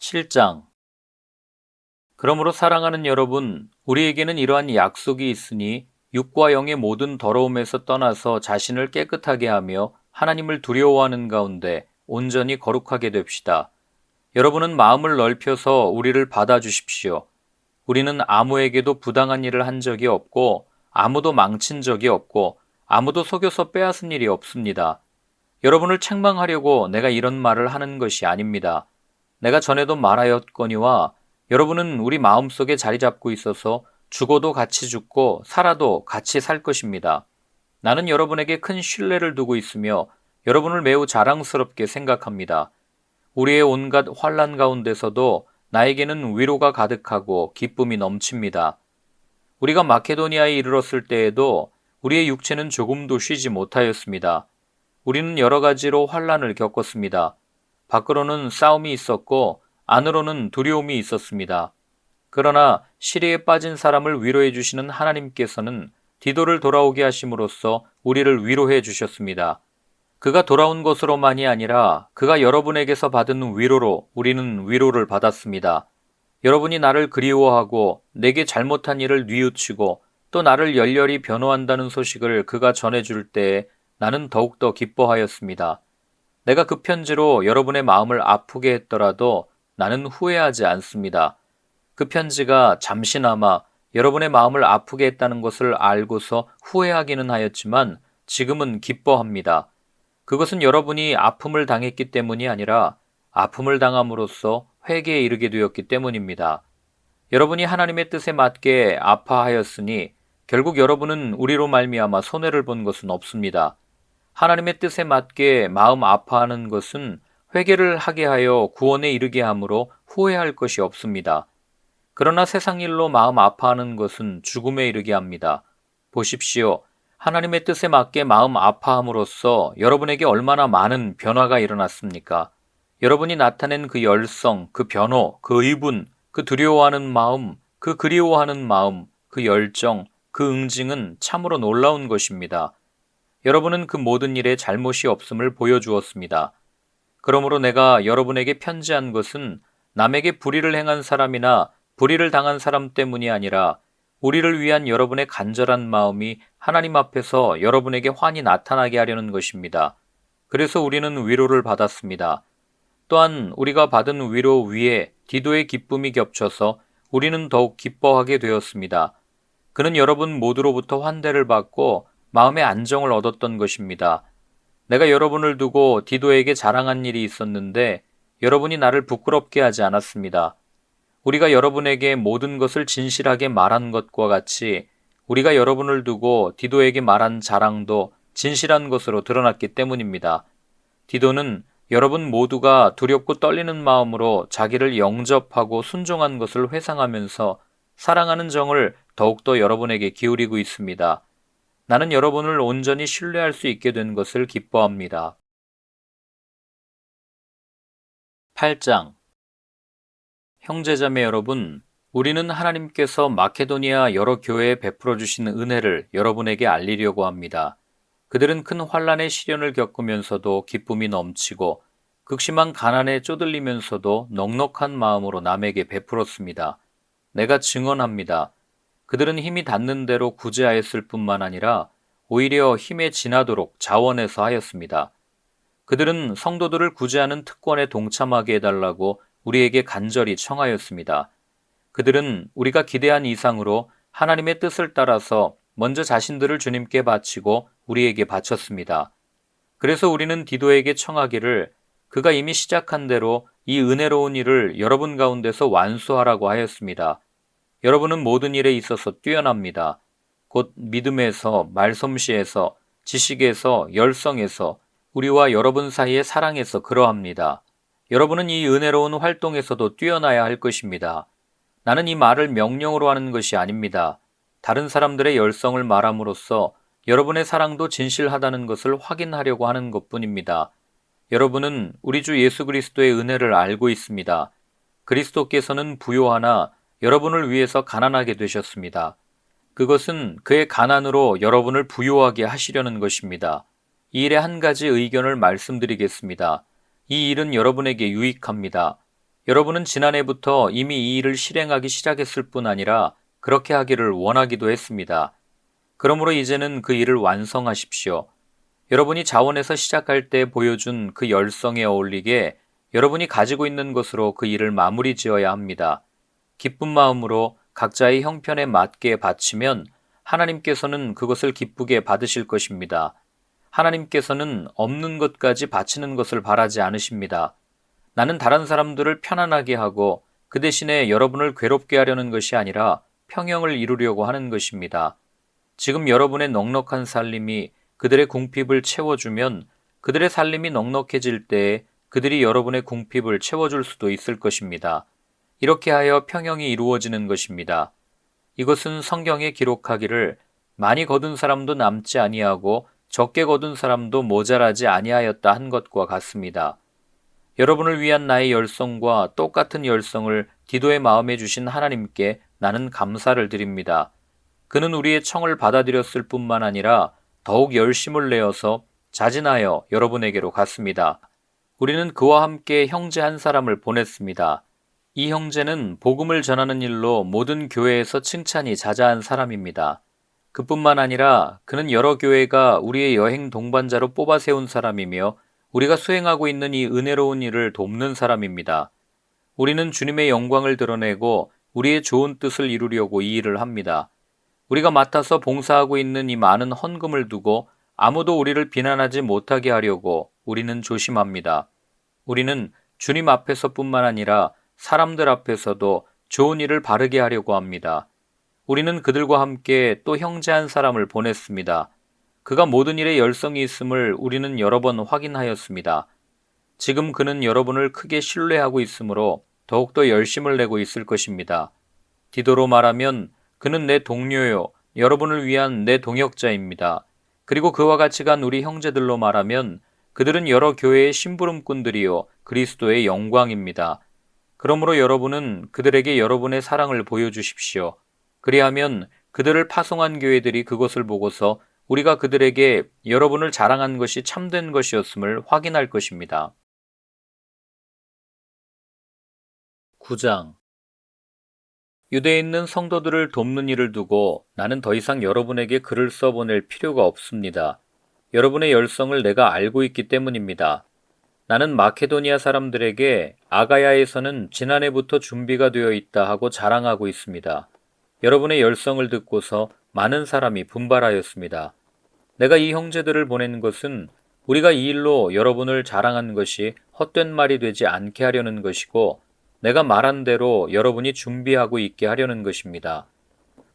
7장. 그러므로 사랑하는 여러분, 우리에게는 이러한 약속이 있으니 육과 영의 모든 더러움에서 떠나서 자신을 깨끗하게 하며 하나님을 두려워하는 가운데 온전히 거룩하게 됩시다. 여러분은 마음을 넓혀서 우리를 받아주십시오. 우리는 아무에게도 부당한 일을 한 적이 없고 아무도 망친 적이 없고 아무도 속여서 빼앗은 일이 없습니다. 여러분을 책망하려고 내가 이런 말을 하는 것이 아닙니다. 내가 전에도 말하였거니와 여러분은 우리 마음속에 자리 잡고 있어서 죽어도 같이 죽고 살아도 같이 살 것입니다. 나는 여러분에게 큰 신뢰를 두고 있으며 여러분을 매우 자랑스럽게 생각합니다. 우리의 온갖 환난 가운데서도 나에게는 위로가 가득하고 기쁨이 넘칩니다. 우리가 마케도니아에 이르렀을 때에도 우리의 육체는 조금도 쉬지 못하였습니다. 우리는 여러 가지로 환난을 겪었습니다. 밖으로는 싸움이 있었고 안으로는 두려움이 있었습니다. 그러나 시리에 빠진 사람을 위로해 주시는 하나님께서는 디도를 돌아오게 하심으로써 우리를 위로해 주셨습니다. 그가 돌아온 것으로만이 아니라 그가 여러분에게서 받은 위로로 우리는 위로를 받았습니다. 여러분이 나를 그리워하고 내게 잘못한 일을 뉘우치고 또 나를 열렬히 변호한다는 소식을 그가 전해줄 때에 나는 더욱더 기뻐하였습니다. 내가 그 편지로 여러분의 마음을 아프게 했더라도 나는 후회하지 않습니다. 그 편지가 잠시나마 여러분의 마음을 아프게 했다는 것을 알고서 후회하기는 하였지만 지금은 기뻐합니다. 그것은 여러분이 아픔을 당했기 때문이 아니라 아픔을 당함으로써 회개에 이르게 되었기 때문입니다. 여러분이 하나님의 뜻에 맞게 아파하였으니 결국 여러분은 우리로 말미암아 손해를 본 것은 없습니다. 하나님의 뜻에 맞게 마음 아파하는 것은 회개를 하게 하여 구원에 이르게 하므로 후회할 것이 없습니다. 그러나 세상 일로 마음 아파하는 것은 죽음에 이르게 합니다. 보십시오. 하나님의 뜻에 맞게 마음 아파함으로써 여러분에게 얼마나 많은 변화가 일어났습니까? 여러분이 나타낸 그 열성, 그 변호, 그 의분, 그 두려워하는 마음, 그 그리워하는 마음, 그 열정, 그 응징은 참으로 놀라운 것입니다. 여러분은 그 모든 일에 잘못이 없음을 보여주었습니다. 그러므로 내가 여러분에게 편지한 것은 남에게 불의를 행한 사람이나 불의를 당한 사람 때문이 아니라 우리를 위한 여러분의 간절한 마음이 하나님 앞에서 여러분에게 환히 나타나게 하려는 것입니다. 그래서 우리는 위로를 받았습니다. 또한 우리가 받은 위로 위에 디도의 기쁨이 겹쳐서 우리는 더욱 기뻐하게 되었습니다. 그는 여러분 모두로부터 환대를 받고 마음의 안정을 얻었던 것입니다. 내가 여러분을 두고 디도에게 자랑한 일이 있었는데 여러분이 나를 부끄럽게 하지 않았습니다. 우리가 여러분에게 모든 것을 진실하게 말한 것과 같이 우리가 여러분을 두고 디도에게 말한 자랑도 진실한 것으로 드러났기 때문입니다. 디도는 여러분 모두가 두렵고 떨리는 마음으로 자기를 영접하고 순종한 것을 회상하면서 사랑하는 정을 더욱더 여러분에게 기울이고 있습니다. 나는 여러분을 온전히 신뢰할 수 있게 된 것을 기뻐합니다. 8장. 형제자매 여러분, 우리는 하나님께서 마케도니아 여러 교회에 베풀어 주신 은혜를 여러분에게 알리려고 합니다. 그들은 큰 환난의 시련을 겪으면서도 기쁨이 넘치고 극심한 가난에 쪼들리면서도 넉넉한 마음으로 남에게 베풀었습니다. 내가 증언합니다. 그들은 힘이 닿는 대로 구제하였을 뿐만 아니라 오히려 힘에 지나도록 자원해서 하였습니다. 그들은 성도들을 구제하는 특권에 동참하게 해달라고 우리에게 간절히 청하였습니다. 그들은 우리가 기대한 이상으로 하나님의 뜻을 따라서 먼저 자신들을 주님께 바치고 우리에게 바쳤습니다. 그래서 우리는 디도에게 청하기를 그가 이미 시작한 대로 이 은혜로운 일을 여러분 가운데서 완수하라고 하였습니다. 여러분은 모든 일에 있어서 뛰어납니다. 곧 믿음에서, 말솜씨에서, 지식에서, 열성에서, 우리와 여러분 사이의 사랑에서 그러합니다. 여러분은 이 은혜로운 활동에서도 뛰어나야 할 것입니다. 나는 이 말을 명령으로 하는 것이 아닙니다. 다른 사람들의 열성을 말함으로써 여러분의 사랑도 진실하다는 것을 확인하려고 하는 것뿐입니다. 여러분은 우리 주 예수 그리스도의 은혜를 알고 있습니다. 그리스도께서는 부요하나 여러분을 위해서 가난하게 되셨습니다. 그것은 그의 가난으로 여러분을 부요하게 하시려는 것입니다. 이 일에 한 가지 의견을 말씀드리겠습니다. 이 일은 여러분에게 유익합니다. 여러분은 지난해부터 이미 이 일을 실행하기 시작했을 뿐 아니라 그렇게 하기를 원하기도 했습니다. 그러므로 이제는 그 일을 완성하십시오. 여러분이 자원에서 시작할 때 보여준 그 열성에 어울리게 여러분이 가지고 있는 것으로 그 일을 마무리 지어야 합니다. 기쁜 마음으로 각자의 형편에 맞게 바치면 하나님께서는 그것을 기쁘게 받으실 것입니다. 하나님께서는 없는 것까지 바치는 것을 바라지 않으십니다. 나는 다른 사람들을 편안하게 하고 그 대신에 여러분을 괴롭게 하려는 것이 아니라 평형을 이루려고 하는 것입니다. 지금 여러분의 넉넉한 살림이 그들의 궁핍을 채워주면 그들의 살림이 넉넉해질 때에 그들이 여러분의 궁핍을 채워줄 수도 있을 것입니다. 이렇게 하여 평형이 이루어지는 것입니다. 이것은 성경에 기록하기를 많이 거둔 사람도 남지 아니하고 적게 거둔 사람도 모자라지 아니하였다 한 것과 같습니다. 여러분을 위한 나의 열성과 똑같은 열성을 디도의 마음에 주신 하나님께 나는 감사를 드립니다. 그는 우리의 청을 받아들였을 뿐만 아니라 더욱 열심을 내어서 자진하여 여러분에게로 갔습니다. 우리는 그와 함께 형제 한 사람을 보냈습니다. 이 형제는 복음을 전하는 일로 모든 교회에서 칭찬이 자자한 사람입니다. 그뿐만 아니라 그는 여러 교회가 우리의 여행 동반자로 뽑아 세운 사람이며 우리가 수행하고 있는 이 은혜로운 일을 돕는 사람입니다. 우리는 주님의 영광을 드러내고 우리의 좋은 뜻을 이루려고 이 일을 합니다. 우리가 맡아서 봉사하고 있는 이 많은 헌금을 두고 아무도 우리를 비난하지 못하게 하려고 우리는 조심합니다. 우리는 주님 앞에서뿐만 아니라 사람들 앞에서도 좋은 일을 바르게 하려고 합니다. 우리는 그들과 함께 또 형제 한 사람을 보냈습니다. 그가 모든 일에 열성이 있음을 우리는 여러 번 확인하였습니다. 지금 그는 여러분을 크게 신뢰하고 있으므로 더욱더 열심을 내고 있을 것입니다. 디도로 말하면 그는 내 동료요, 여러분을 위한 내 동역자입니다. 그리고 그와 같이 간 우리 형제들로 말하면 그들은 여러 교회의 심부름꾼들이요, 그리스도의 영광입니다. 그러므로 여러분은 그들에게 여러분의 사랑을 보여주십시오. 그리하면 그들을 파송한 교회들이 그것을 보고서 우리가 그들에게 여러분을 자랑한 것이 참된 것이었음을 확인할 것입니다. 9장 유대에 있는 성도들을 돕는 일을 두고 나는 더 이상 여러분에게 글을 써보낼 필요가 없습니다. 여러분의 열성을 내가 알고 있기 때문입니다. 나는 마케도니아 사람들에게 아가야에서는 지난해부터 준비가 되어 있다 하고 자랑하고 있습니다. 여러분의 열성을 듣고서 많은 사람이 분발하였습니다. 내가 이 형제들을 보낸 것은 우리가 이 일로 여러분을 자랑한 것이 헛된 말이 되지 않게 하려는 것이고 내가 말한 대로 여러분이 준비하고 있게 하려는 것입니다.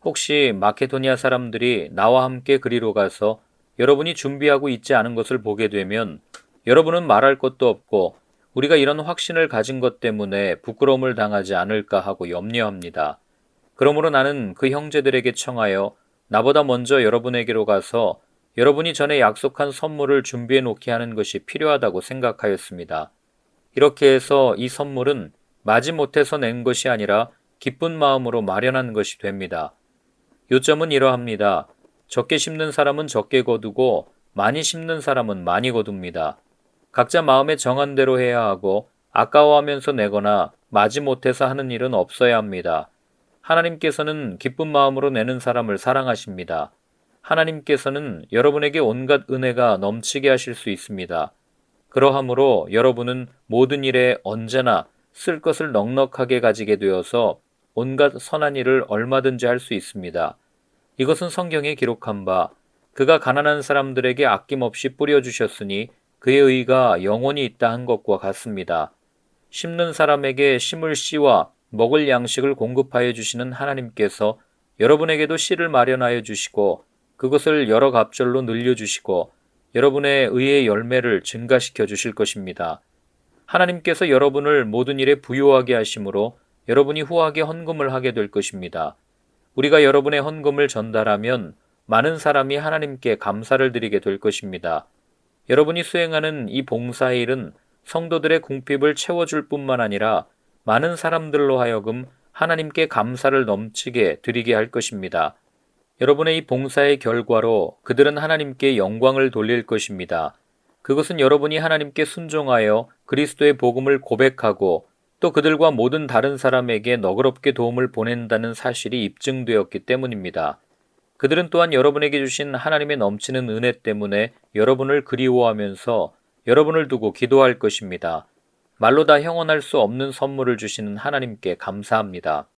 혹시 마케도니아 사람들이 나와 함께 그리로 가서 여러분이 준비하고 있지 않은 것을 보게 되면 여러분은 말할 것도 없고 우리가 이런 확신을 가진 것 때문에 부끄러움을 당하지 않을까 하고 염려합니다. 그러므로 나는 그 형제들에게 청하여 나보다 먼저 여러분에게로 가서 여러분이 전에 약속한 선물을 준비해 놓게 하는 것이 필요하다고 생각하였습니다. 이렇게 해서 이 선물은 마지못해서 낸 것이 아니라 기쁜 마음으로 마련한 것이 됩니다. 요점은 이러합니다. 적게 심는 사람은 적게 거두고 많이 심는 사람은 많이 거둡니다. 각자 마음에 정한 대로 해야 하고 아까워하면서 내거나 마지못해서 하는 일은 없어야 합니다. 하나님께서는 기쁜 마음으로 내는 사람을 사랑하십니다. 하나님께서는 여러분에게 온갖 은혜가 넘치게 하실 수 있습니다. 그러하므로 여러분은 모든 일에 언제나 쓸 것을 넉넉하게 가지게 되어서 온갖 선한 일을 얼마든지 할 수 있습니다. 이것은 성경에 기록한 바 그가 가난한 사람들에게 아낌없이 뿌려주셨으니 그의 의가 영원히 있다 한 것과 같습니다. 심는 사람에게 심을 씨와 먹을 양식을 공급하여 주시는 하나님께서 여러분에게도 씨를 마련하여 주시고 그것을 여러 갑절로 늘려주시고 여러분의 의의 열매를 증가시켜 주실 것입니다. 하나님께서 여러분을 모든 일에 부요하게 하심으로 여러분이 후하게 헌금을 하게 될 것입니다. 우리가 여러분의 헌금을 전달하면 많은 사람이 하나님께 감사를 드리게 될 것입니다. 여러분이 수행하는 이 봉사의 일은 성도들의 궁핍을 채워줄 뿐만 아니라 많은 사람들로 하여금 하나님께 감사를 넘치게 드리게 할 것입니다. 여러분의 이 봉사의 결과로 그들은 하나님께 영광을 돌릴 것입니다. 그것은 여러분이 하나님께 순종하여 그리스도의 복음을 고백하고 또 그들과 모든 다른 사람에게 너그럽게 도움을 보낸다는 사실이 입증되었기 때문입니다. 그들은 또한 여러분에게 주신 하나님의 넘치는 은혜 때문에 여러분을 그리워하면서 여러분을 두고 기도할 것입니다. 말로 다 형언할 수 없는 선물을 주시는 하나님께 감사합니다.